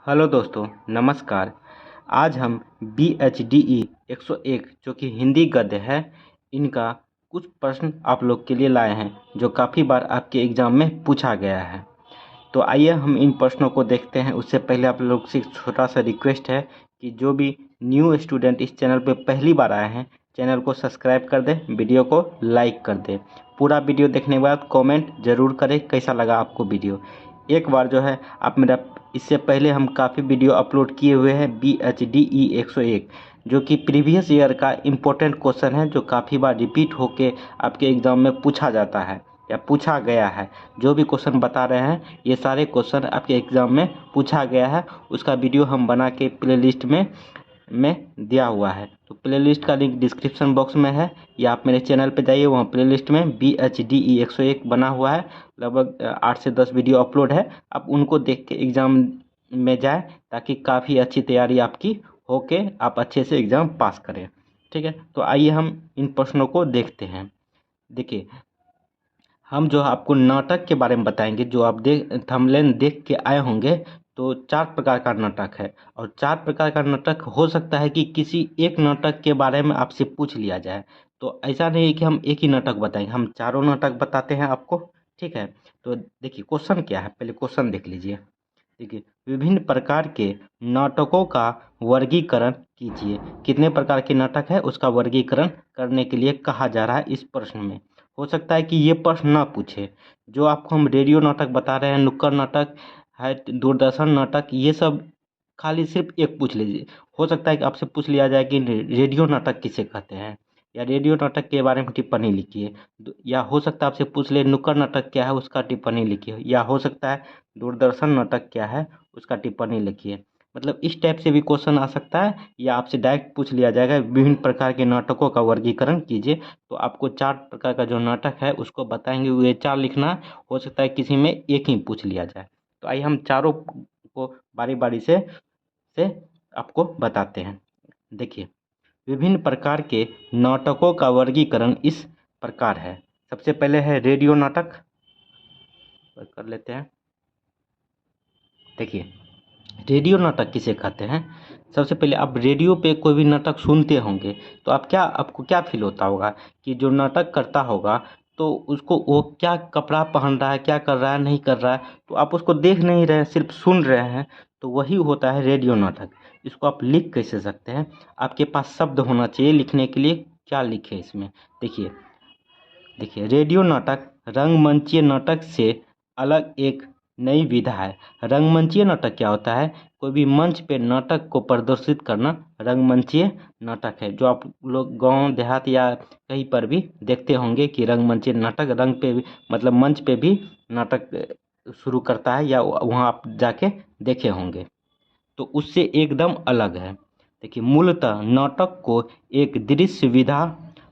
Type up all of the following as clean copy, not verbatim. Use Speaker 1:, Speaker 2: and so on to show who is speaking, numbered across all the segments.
Speaker 1: Hello दोस्तों, नमस्कार। आज हम BHDE 101 जो कि हिंदी गद्य है, इनका कुछ प्रश्न आप लोग के लिए लाए हैं जो काफ़ी बार आपके एग्ज़ाम में पूछा गया है। तो आइए हम इन प्रश्नों को देखते हैं। उससे पहले आप लोग से एक छोटा सा रिक्वेस्ट है कि जो भी न्यू स्टूडेंट इस चैनल पे पहली बार आए हैं, चैनल को सब्सक्राइब कर दें, वीडियो को लाइक कर दें। पूरा वीडियो देखने के बाद कमेंट ज़रूर करें कैसा लगा आपको वीडियो। एक बार जो है आप मेरा इससे पहले हम काफ़ी वीडियो अपलोड किए हुए हैं BHDE 101 जो कि प्रीवियस ईयर का इम्पोर्टेंट क्वेश्चन है, जो काफ़ी बार रिपीट होके आपके एग्ज़ाम में पूछा जाता है या पूछा गया है। जो भी क्वेश्चन बता रहे हैं ये सारे क्वेश्चन आपके एग्ज़ाम में पूछा गया है। उसका वीडियो हम बना के प्लेलिस्ट में दिया हुआ है। तो प्लेलिस्ट का लिंक डिस्क्रिप्शन बॉक्स में है, या आप मेरे चैनल पे जाइए, वहाँ प्लेलिस्ट में BHDE 101 बना हुआ है। लगभग 8 से 10 वीडियो अपलोड है। आप उनको देख के एग्ज़ाम में जाएं ताकि काफ़ी अच्छी तैयारी आपकी हो के आप अच्छे से एग्ज़ाम पास करें। ठीक है, तो आइए हम इन प्रश्नों को देखते हैं। देखिए, हम जो आपको नाटक के बारे में बताएंगे, जो आप थंबनेल देख के आए होंगे। तो 4 प्रकार का नाटक है, और 4 प्रकार का नाटक हो सकता है कि किसी एक नाटक के बारे में आपसे पूछ लिया जाए। तो ऐसा नहीं है कि हम एक ही नाटक बताएंगे, हम चारों नाटक बताते हैं आपको। ठीक है, तो देखिए क्वेश्चन क्या है, पहले क्वेश्चन देख लीजिए। देखिए, विभिन्न प्रकार के नाटकों का वर्गीकरण कीजिए। कितने प्रकार के नाटक है उसका वर्गीकरण करने के लिए कहा जा रहा है इस प्रश्न में। हो सकता है कि ये प्रश्न ना पूछे। जो आपको हम रेडियो नाटक बता रहे हैं, नुक्कड़ नाटक है, दूरदर्शन नाटक, ये सब खाली सिर्फ एक पूछ लीजिए। हो सकता है कि आपसे पूछ लिया जाए कि रेडियो नाटक किसे कहते हैं, या रेडियो नाटक के बारे में टिप्पणी लिखिए। या हो सकता है आपसे पूछ ले नुक्कड़ नाटक क्या है, उसका टिप्पणी लिखिए। या हो सकता है दूरदर्शन नाटक क्या है, उसका टिप्पणी लिखिए। मतलब इस टाइप से भी क्वेश्चन आ सकता है, या आपसे डायरेक्ट पूछ लिया जाएगा विभिन्न प्रकार के नाटकों का वर्गीकरण कीजिए। तो आपको 4 प्रकार का जो नाटक है उसको बताएंगे, वो 4 लिखना है। हो सकता है किसी में एक ही पूछ लिया जाए। तो आइए हम चारों को बारी बारी से आपको बताते हैं। देखिए, विभिन्न प्रकार के नाटकों का वर्गीकरण इस प्रकार है। सबसे पहले है रेडियो नाटक, कर लेते हैं। देखिए, रेडियो नाटक किसे कहते हैं। सबसे पहले आप रेडियो पे कोई भी नाटक सुनते होंगे, तो आपको क्या फील होता होगा कि जो नाटक करता होगा तो उसको वो क्या कपड़ा पहन रहा है, क्या कर रहा है, नहीं कर रहा है, तो आप उसको देख नहीं रहे हैं, सिर्फ सुन रहे हैं। तो वही होता है रेडियो नाटक। इसको आप लिख कैसे सकते हैं, आपके पास शब्द होना चाहिए लिखने के लिए। क्या लिखे इसमें, देखिए। देखिए, रेडियो नाटक रंगमंचीय नाटक से अलग एक नई विधा है। रंगमंचीय नाटक क्या होता है, कोई भी मंच पे नाटक को प्रदर्शित करना रंगमंचीय नाटक है। जो आप लोग गांव देहात या कहीं पर भी देखते होंगे कि रंगमंचीय नाटक, रंग पे भी मतलब मंच पे भी नाटक शुरू करता है, या वहाँ आप जाके देखे होंगे। तो उससे एकदम अलग है। देखिए, मूलतः नाटक को एक दृश्य विधा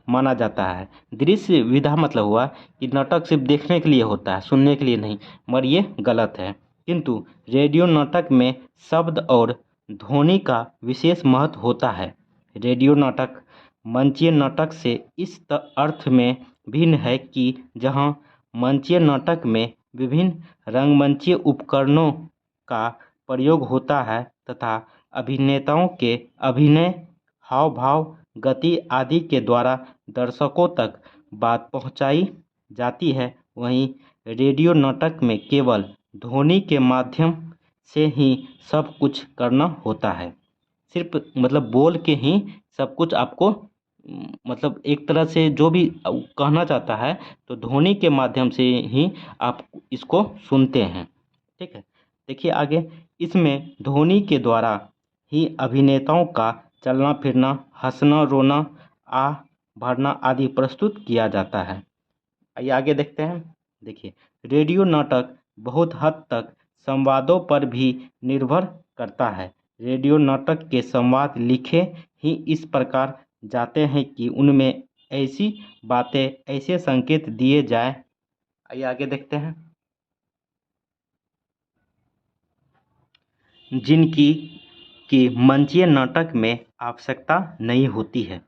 Speaker 1: माना जाता है। दृश्य विधा मतलब हुआ कि नाटक सिर्फ देखने के लिए होता है, सुनने के लिए नहीं, मगर ये गलत है। किंतु रेडियो नाटक में शब्द और ध्वनि का विशेष महत्व होता है। रेडियो नाटक मंचीय नाटक से इस अर्थ में भिन्न है कि जहाँ मंचीय नाटक में विभिन्न रंगमंचीय उपकरणों का प्रयोग होता है तथा अभिनेताओं के अभिनय, हाव भाव, गति आदि के द्वारा दर्शकों तक बात पहुंचाई जाती है, वहीं रेडियो नाटक में केवल ध्वनि के माध्यम से ही सब कुछ करना होता है। सिर्फ मतलब बोल के ही सब कुछ आपको मतलब एक तरह से जो भी कहना चाहता है, तो ध्वनि के माध्यम से ही आप इसको सुनते हैं। ठीक है, देखिए आगे। इसमें ध्वनि के द्वारा ही अभिनेताओं का चलना फिरना, हंसना रोना, आ भरना आदि प्रस्तुत किया जाता है। आइए आगे देखते हैं। देखिए, रेडियो नाटक बहुत हद तक संवादों पर भी निर्भर करता है। रेडियो नाटक के संवाद लिखे ही इस प्रकार जाते हैं कि उनमें ऐसी बातें, ऐसे संकेत दिए जाए। आइए आगे देखते हैं। जिनकी कि मंचीय नाटक में आवश्यकता नहीं होती है।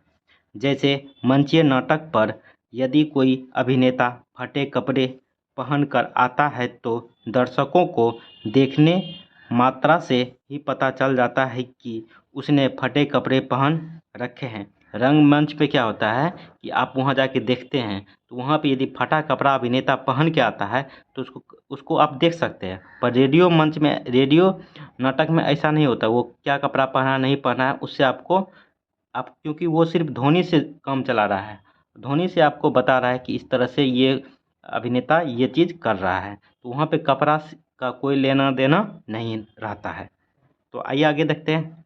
Speaker 1: जैसे मंचीय नाटक पर यदि कोई अभिनेता फटे कपड़े पहनकर आता है तो दर्शकों को देखने मात्रा से ही पता चल जाता है कि उसने फटे कपड़े पहन रखे हैं। रंगमंच पे क्या होता है कि आप वहाँ जाके देखते हैं तो वहाँ पे यदि फटा कपड़ा अभिनेता पहन के आता है तो उसको आप देख सकते हैं। पर रेडियो मंच में, रेडियो नाटक में ऐसा नहीं होता। वो क्या कपड़ा पहना नहीं पहना है उससे आप क्योंकि वो सिर्फ ध्वनि से काम चला रहा है, ध्वनि से आपको बता रहा है कि इस तरह से ये अभिनेता ये चीज़ कर रहा है, तो वहाँ पे कपड़ा का कोई लेना देना नहीं रहता है। तो आइए आगे देखते हैं।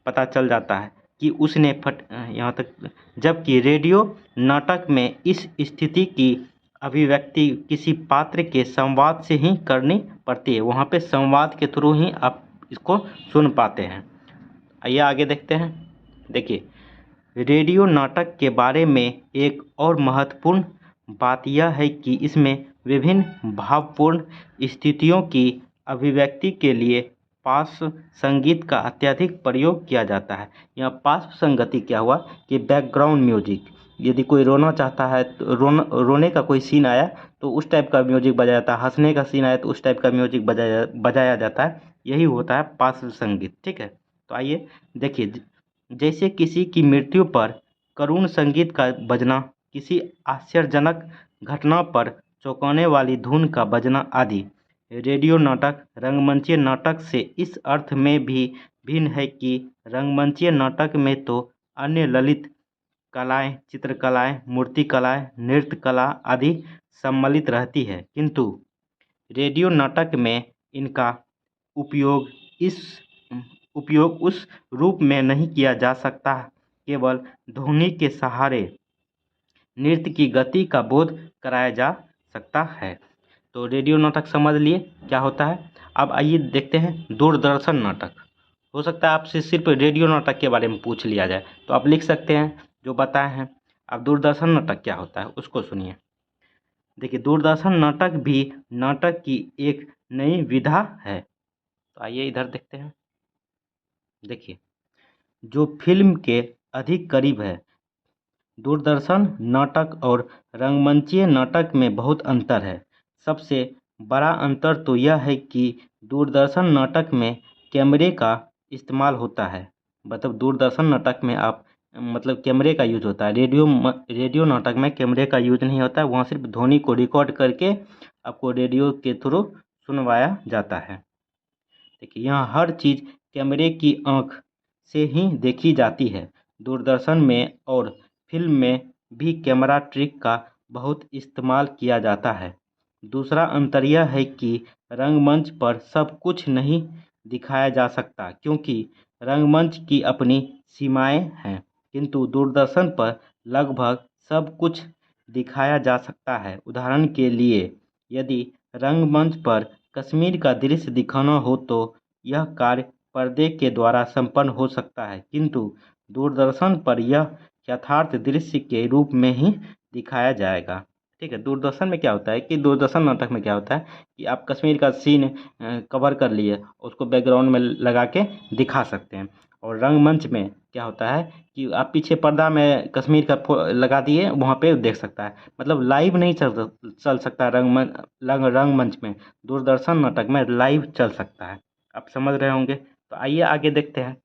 Speaker 1: पता चल जाता है कि उसने यहाँ तक, जबकि रेडियो नाटक में इस स्थिति की अभिव्यक्ति किसी पात्र के संवाद से ही करनी पड़ती है। वहाँ पे संवाद के थ्रू ही आप इसको सुन पाते हैं। आइए आगे देखते हैं। देखिए, रेडियो नाटक के बारे में एक और महत्वपूर्ण बात यह है कि इसमें विभिन्न भावपूर्ण स्थितियों की अभिव्यक्ति के लिए पार्श्व संगीत का अत्यधिक प्रयोग किया जाता है। यहाँ पार्श्व संगति क्या हुआ कि बैकग्राउंड म्यूजिक, यदि कोई रोना चाहता है तो रोने का कोई सीन आया तो उस टाइप का म्यूजिक बजाया जाता है, हंसने का सीन आया तो उस टाइप का म्यूजिक बजाया जाता है। यही होता है पार्श्व संगीत। ठीक है, तो आइए देखिए, जैसे किसी की मृत्यु पर करुण संगीत का बजना, किसी आश्चर्यजनक घटना पर चौंकाने वाली धुन का बजना आदि। रेडियो नाटक रंगमंचीय नाटक से इस अर्थ में भी भिन्न है कि रंगमंचीय नाटक में तो अन्य ललित कलाएं, चित्रकलाएं, मूर्तिकलाएं, नृत्य कला आदि सम्मिलित रहती है, किंतु रेडियो नाटक में इनका उपयोग उस रूप में नहीं किया जा सकता। केवल ध्वनि के सहारे नृत्य की गति का बोध कराया जा सकता है। तो रेडियो नाटक समझ लिए क्या होता है। अब आइए देखते हैं दूरदर्शन नाटक। हो सकता है आपसे सिर्फ रेडियो नाटक के बारे में पूछ लिया जाए तो आप लिख सकते हैं जो बताए हैं। अब दूरदर्शन नाटक क्या होता है उसको सुनिए। देखिए, दूरदर्शन नाटक भी नाटक की एक नई विधा है। तो आइए इधर देखते हैं। देखिए, जो फिल्म के अधिक करीब है। दूरदर्शन नाटक और रंगमंचीय नाटक में बहुत अंतर है। सबसे बड़ा अंतर तो यह है कि दूरदर्शन नाटक में कैमरे का इस्तेमाल होता है। मतलब दूरदर्शन नाटक में आप मतलब कैमरे का यूज होता है। रेडियो नाटक में कैमरे का यूज नहीं होता है। वहाँ सिर्फ ध्वनि को रिकॉर्ड करके आपको रेडियो के थ्रू सुनवाया जाता है। देखिए, यहाँ हर चीज़ कैमरे की आँख से ही देखी जाती है। दूरदर्शन में और फिल्म में भी कैमरा ट्रिक का बहुत इस्तेमाल किया जाता है। दूसरा अंतर यह है कि रंगमंच पर सब कुछ नहीं दिखाया जा सकता, क्योंकि रंगमंच की अपनी सीमाएं हैं, किंतु दूरदर्शन पर लगभग सब कुछ दिखाया जा सकता है। उदाहरण के लिए, यदि रंगमंच पर कश्मीर का दृश्य दिखाना हो तो यह कार्य पर्दे के द्वारा संपन्न हो सकता है, किंतु दूरदर्शन पर यह यथार्थ दृश्य के रूप में ही दिखाया जाएगा। ठीक है, दूरदर्शन में क्या होता है कि दूरदर्शन नाटक में क्या होता है कि आप कश्मीर का सीन कवर कर लिए, उसको बैकग्राउंड में लगा के दिखा सकते हैं। और रंगमंच में क्या होता है कि आप पीछे पर्दा में कश्मीर का लगा दिए, वहाँ पे देख सकता है। मतलब लाइव नहीं चल सकता रंगमंच में। दूरदर्शन नाटक में लाइव चल सकता है। आप समझ रहे होंगे। तो आइए आगे देखते हैं।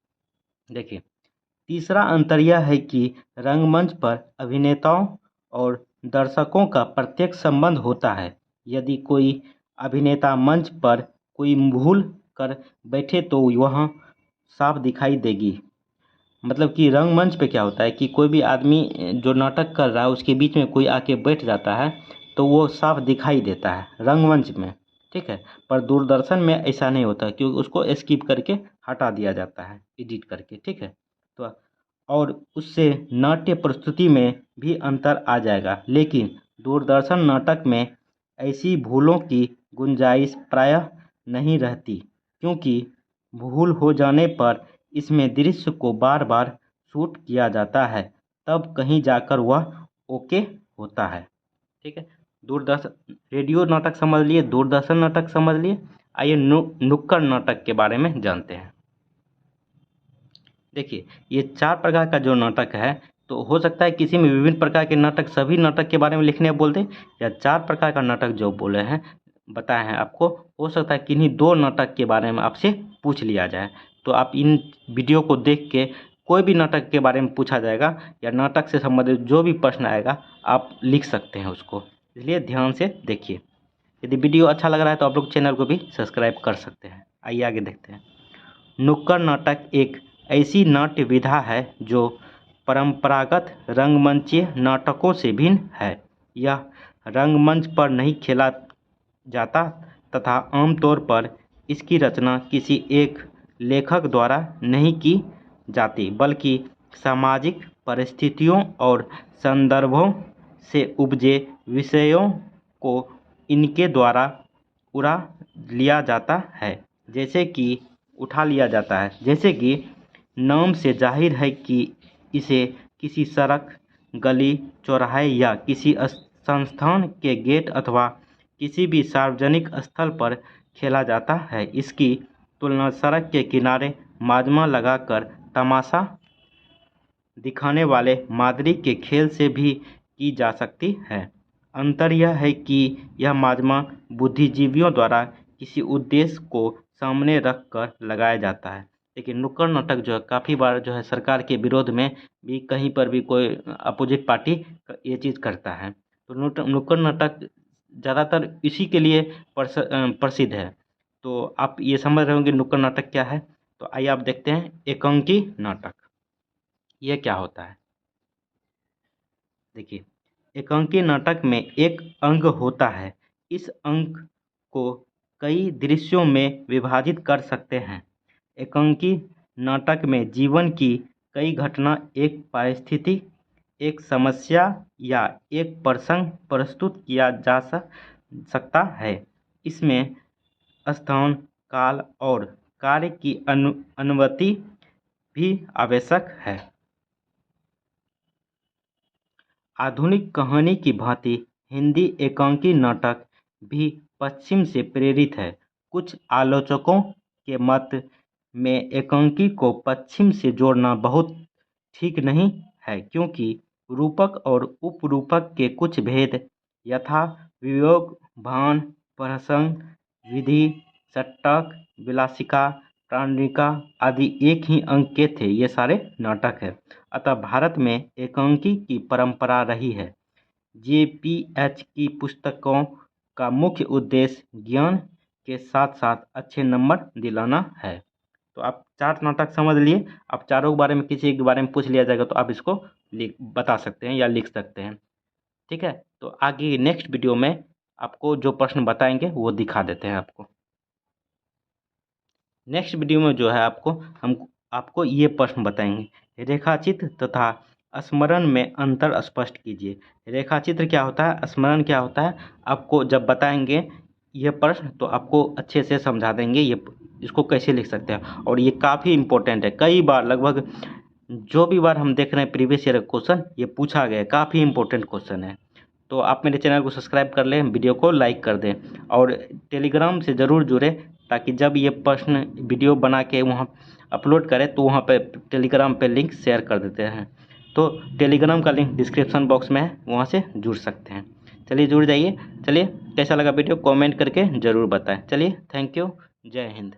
Speaker 1: देखिए, तीसरा अंतर यह है कि रंगमंच पर अभिनेताओं और दर्शकों का प्रत्यक्ष संबंध होता है। यदि कोई अभिनेता मंच पर कोई भूल कर बैठे तो वह साफ दिखाई देगी। मतलब कि रंगमंच पे क्या होता है कि कोई भी आदमी जो नाटक कर रहा है उसके बीच में कोई आके बैठ जाता है तो वो साफ दिखाई देता है रंगमंच में। ठीक है, पर दूरदर्शन में ऐसा नहीं होता क्योंकि उसको स्किप करके हटा दिया जाता है एडिट करके। ठीक है, तो और उससे नाट्य प्रस्तुति में भी अंतर आ जाएगा। लेकिन दूरदर्शन नाटक में ऐसी भूलों की गुंजाइश प्रायः नहीं रहती, क्योंकि भूल हो जाने पर इसमें दृश्य को बार बार शूट किया जाता है, तब कहीं जाकर वह ओके होता है। ठीक है, दूरदर्शन रेडियो नाटक समझ लिए, दूरदर्शन नाटक समझ लिए। आइए नुक्कड़ नाटक के बारे में जानते हैं। देखिए, ये 4 प्रकार का जो नाटक है, तो हो सकता है किसी में विभिन्न प्रकार के नाटक, सभी नाटक के बारे में लिखने बोल दें, या 4 प्रकार का नाटक जो बोले हैं बताए हैं आपको, हो सकता है किन्हीं 2 नाटक के बारे में आपसे पूछ लिया जाए। तो आप इन वीडियो को देख के कोई भी नाटक के बारे में पूछा जाएगा या नाटक से संबंधित जो भी प्रश्न आएगा आप लिख सकते हैं उसको, इसलिए ध्यान से देखिए। यदि वीडियो अच्छा लग रहा है तो आप लोग चैनल को भी सब्सक्राइब कर सकते हैं। आइए आगे देखते हैं। नुक्कड़ नाटक एक ऐसी नाट्य विधा है जो परंपरागत रंगमंचीय नाटकों से भिन्न है। यह रंगमंच पर नहीं खेला जाता तथा आमतौर पर इसकी रचना किसी एक लेखक द्वारा नहीं की जाती, बल्कि सामाजिक परिस्थितियों और संदर्भों से उपजे विषयों को इनके द्वारा उड़ा लिया जाता है। जैसे कि नाम से जाहिर है कि इसे किसी सड़क, गली, चौराहे या किसी संस्थान के गेट अथवा किसी भी सार्वजनिक स्थल पर खेला जाता है। इसकी तुलना सड़क के किनारे माजमा लगाकर तमाशा दिखाने वाले मादरी के खेल से भी की जा सकती है। अंतर यह है कि यह माजमा बुद्धिजीवियों द्वारा किसी उद्देश्य को सामने रखकर लगाया जाता है, लेकिन नुक्कड़ नाटक जो है काफ़ी बार जो है सरकार के विरोध में भी कहीं पर भी कोई अपोजिट पार्टी ये चीज़ करता है। तो नुक्कड़ नाटक ज़्यादातर इसी के लिए प्रसिद्ध है। तो आप ये समझ रहे होंगे नुक्कड़ नाटक क्या है। तो आइए आप देखते हैं एकांकी नाटक ये क्या होता है। देखिए, एकांकी नाटक में एक अंग होता है। इस अंग को कई दृश्यों में विभाजित कर सकते हैं। एकांकी नाटक में जीवन की कई घटना, एक परिस्थिति, एक समस्या या एक प्रसंग प्रस्तुत किया जा सकता है। इसमें स्थान, काल और कार्य की अनुमति भी आवश्यक है। आधुनिक कहानी की भांति हिंदी एकांकी नाटक भी पश्चिम से प्रेरित है। कुछ आलोचकों के मत में एकांकी को पश्चिम से जोड़ना बहुत ठीक नहीं है, क्योंकि रूपक और उपरूपक के कुछ भेद यथा वियोग, भान, प्रसंग, विधि, षट्क, विलासिका, प्राणिका आदि एक ही अंग के थे। ये सारे नाटक है। अतः भारत में एकांकी की परंपरा रही है। JPH की पुस्तकों का मुख्य उद्देश्य ज्ञान के साथ साथ अच्छे नंबर दिलाना है। तो आप 4 नाटक समझ लिए। आप चारों के बारे में किसी के बारे में पूछ लिया जाएगा तो आप इसको बता सकते हैं या लिख सकते हैं। ठीक है, तो आगे नेक्स्ट वीडियो में आपको जो प्रश्न बताएंगे वो दिखा देते हैं आपको। नेक्स्ट वीडियो में जो है हम आपको ये प्रश्न बताएंगे, रेखाचित्र तथा स्मरण में अंतर स्पष्ट कीजिए। रेखाचित्र क्या होता है, स्मरण क्या होता है, आपको जब बताएंगे ये प्रश्न तो आपको अच्छे से समझा देंगे ये इसको कैसे लिख सकते हैं। और ये काफ़ी इम्पोर्टेंट है। कई बार लगभग जो भी बार हम देख रहे हैं प्रीवियस ईयर क्वेश्चन ये पूछा गया है, काफ़ी इम्पोर्टेंट क्वेश्चन है। तो आप मेरे चैनल को सब्सक्राइब कर लें, वीडियो को लाइक कर दें और टेलीग्राम से ज़रूर जुड़ें, ताकि जब ये प्रश्न वीडियो बना के वहाँ अपलोड करें तो वहाँ पे टेलीग्राम पे लिंक शेयर कर देते हैं। तो टेलीग्राम का लिंक डिस्क्रिप्शन बॉक्स में है, वहाँ से जुड़ सकते हैं। चलिए जुड़ जाइए। चलिए कैसा लगा वीडियो कमेंट करके ज़रूर बताएं। चलिए थैंक यू, जय हिंद।